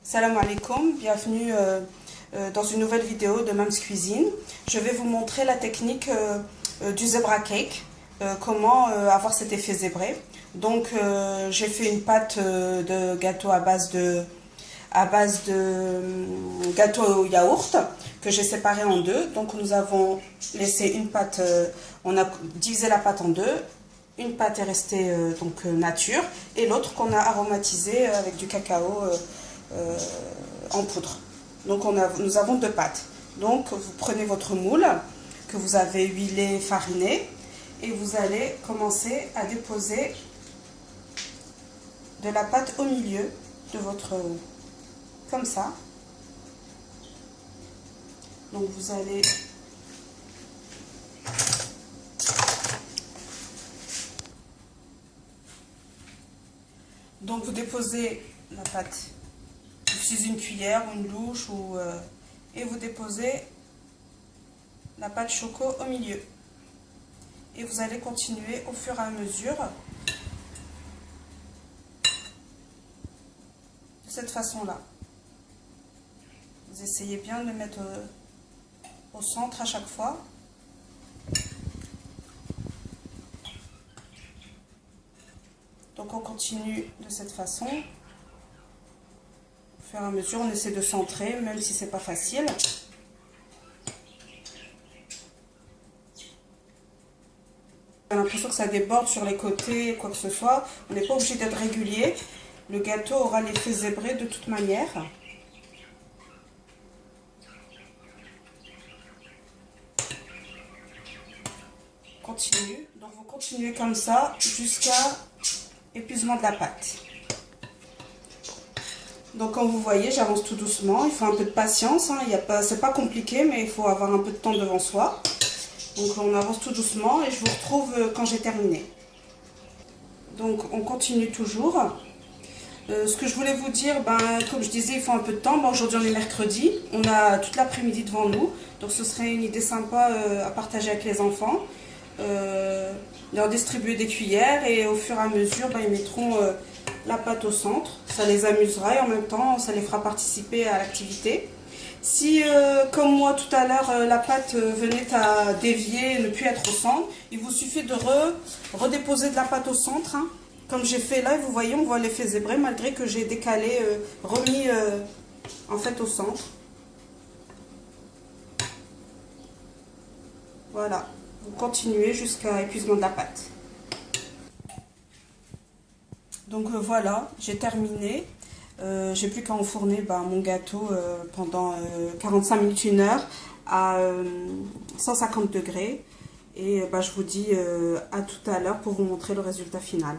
Salam alaikum, bienvenue dans une nouvelle vidéo de Mam's Cuisine. Je vais vous montrer la technique du zebra cake, comment avoir cet effet zébré. Donc j'ai fait une pâte de gâteau à base de gâteau au yaourt que j'ai séparé en deux. Donc nous avons laissé une pâte, on a divisé la pâte en deux. Une pâte est restée nature et l'autre qu'on a aromatisée avec du cacao en poudre. Donc nous avons deux pâtes. Donc vous prenez votre moule que vous avez huilé, fariné, et vous allez commencer à déposer de la pâte au milieu de votre, comme ça. Donc vous allez vous déposez la pâte sur une cuillère ou une louche et vous déposez la pâte choco au milieu. Et vous allez continuer au fur et à mesure de cette façon-là. Vous essayez bien de le mettre au centre à chaque fois. Donc on continue de cette façon. Au fur et à mesure, on essaie de centrer, même si c'est pas facile. J'ai l'impression que ça déborde sur les côtés, quoi que ce soit. On n'est pas obligé d'être régulier. Le gâteau aura l'effet zébré de toute manière. Continue. Donc vous continuez comme ça jusqu'à épuisement de la pâte. Donc comme vous voyez, j'avance tout doucement. Il faut un peu de patience, hein. C'est pas compliqué, mais il faut avoir un peu de temps devant soi. Donc on avance tout doucement et je vous retrouve quand j'ai terminé. Donc on continue toujours. Ce que je voulais vous dire, comme je disais, il faut un peu de temps. Aujourd'hui on est mercredi, on a toute l'après-midi devant nous. Donc ce serait une idée sympa à partager avec les enfants. Leur distribuer des cuillères et au fur et à mesure ils mettront la pâte au centre. Ça les amusera et en même temps ça les fera participer à l'activité. Si comme moi tout à l'heure la pâte venait à dévier, ne plus être au centre, il vous suffit de redéposer de la pâte au centre, hein, comme j'ai fait là. Vous voyez, on voit l'effet zébré malgré que j'ai décalé, remis en fait au centre. Voilà. Vous continuez jusqu'à épuisement de la pâte. Donc voilà, j'ai terminé. J'ai plus qu'à enfourner mon gâteau pendant 45 minutes, 1 heure à 150 degrés. Et je vous dis à tout à l'heure pour vous montrer le résultat final.